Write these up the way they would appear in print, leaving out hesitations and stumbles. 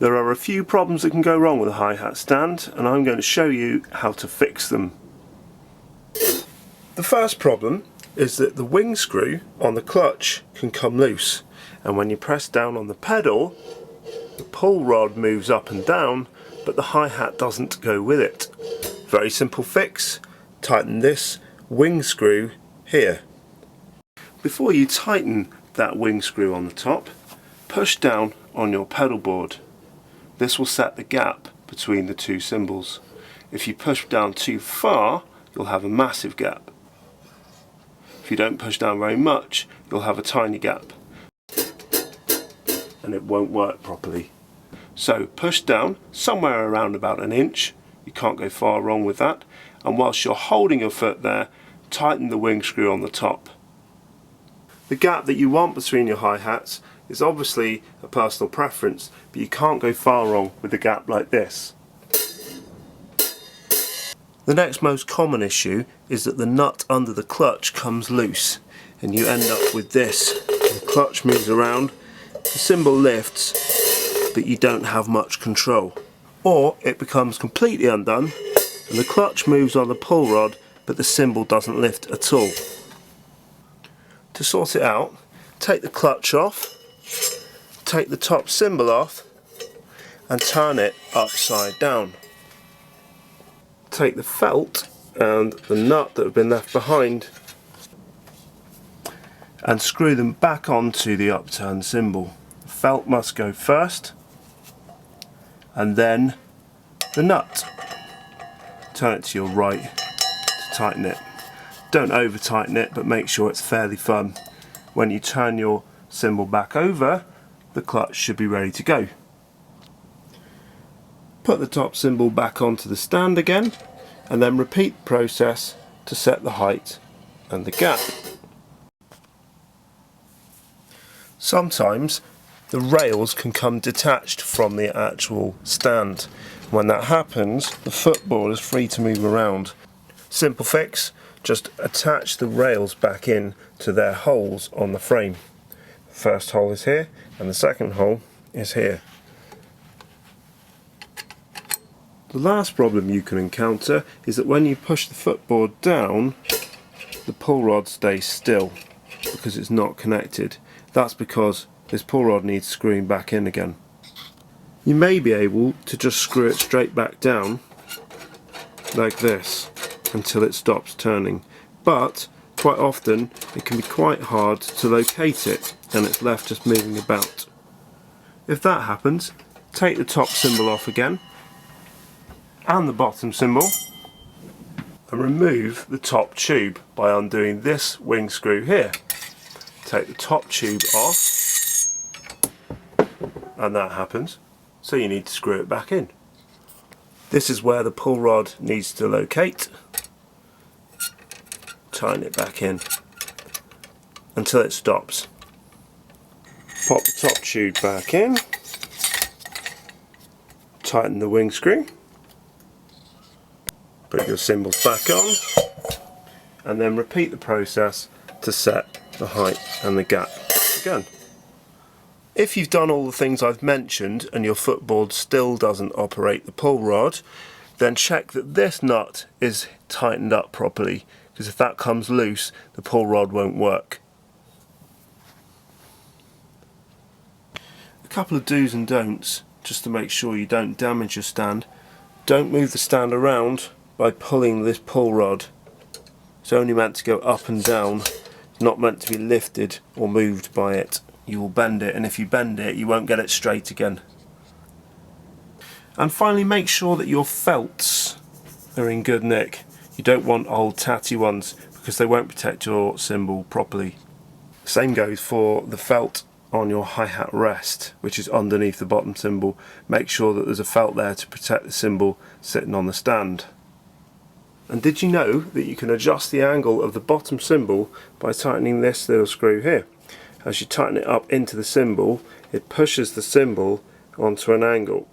There are a few problems that can go wrong with a hi-hat stand, and I'm going to show you how to fix them. The first problem is that the wing screw on the clutch can come loose, and when you press down on the pedal, the pull rod moves up and down, but the hi-hat doesn't go with it. Very simple fix: tighten this wing screw here. Before you tighten that wing screw on the top, push down on your pedal board. This will set the gap between the two cymbals. If you push down too far, you'll have a massive gap. If you don't push down very much, you'll have a tiny gap, and it won't work properly. So push down somewhere around about an inch. You can't go far wrong with that. And whilst you're holding your foot there, tighten the wing screw on the top. The gap that you want between your hi-hats is obviously a personal preference, but you can't go far wrong with a gap like this. The next most common issue is that the nut under the clutch comes loose, and you end up with this. The clutch moves around, the cymbal lifts, but you don't have much control. Or it becomes completely undone, and the clutch moves on the pull rod, but the cymbal doesn't lift at all. To sort it out, take the clutch off, take the top cymbal off, and turn it upside down. Take the felt and the nut that have been left behind and screw them back onto the upturned cymbal. The felt must go first, and then the nut. Turn it to your right to tighten it. Don't over tighten it, but make sure it's fairly firm. When you turn your cymbal back over, the clutch should be ready to go. Put the top cymbal back onto the stand again, and then repeat the process to set the height and the gap. Sometimes the rails can come detached from the actual stand. When that happens, the footboard is free to move around. Simple fix: just attach the rails back in to their holes on the frame. The first hole is here, and the second hole is here. The last problem you can encounter is that when you push the footboard down, the pull rod stays still because it's not connected. That's because this pull rod needs screwing back in again. You may be able to just screw it straight back down like this until it stops turning, but quite often it can be quite hard to locate it and it's left just moving about. If that happens, take the top cymbal off again and the bottom cymbal and remove the top tube by undoing this wing screw here. Take the top tube off, and that happens, so you need to screw it back in. This is where the pull rod needs to locate. Tighten it back in until it stops. Pop the top tube back in, tighten the wing screw, put your cymbals back on, and then repeat the process to set the height and the gap again. If you've done all the things I've mentioned and your footboard still doesn't operate the pull rod, then check that this nut is tightened up properly, because if that comes loose, the pull rod won't work. A couple of do's and don'ts just to make sure you don't damage your stand. Don't move the stand around by pulling this pull rod. It's only meant to go up and down, not meant to be lifted or moved by it. You will bend it, and if you bend it, you won't get it straight again. And finally, make sure that your felts are in good nick. You don't want old tatty ones because they won't protect your cymbal properly. Same goes for the felt on your hi-hat rest, which is underneath the bottom cymbal. Make sure that there's a felt there to protect the cymbal sitting on the stand. And did you know that you can adjust the angle of the bottom cymbal by tightening this little screw here? As you tighten it up into the cymbal, it pushes the cymbal onto an angle.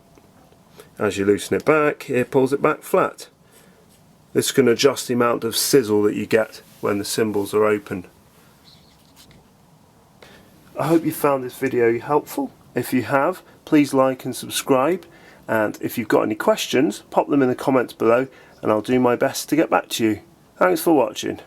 As you loosen it back, it pulls it back flat. This can adjust the amount of sizzle that you get when the cymbals are open. I hope you found this video helpful. If you have, please like and subscribe, and if you've got any questions, pop them in the comments below and I'll do my best to get back to you. Thanks for watching.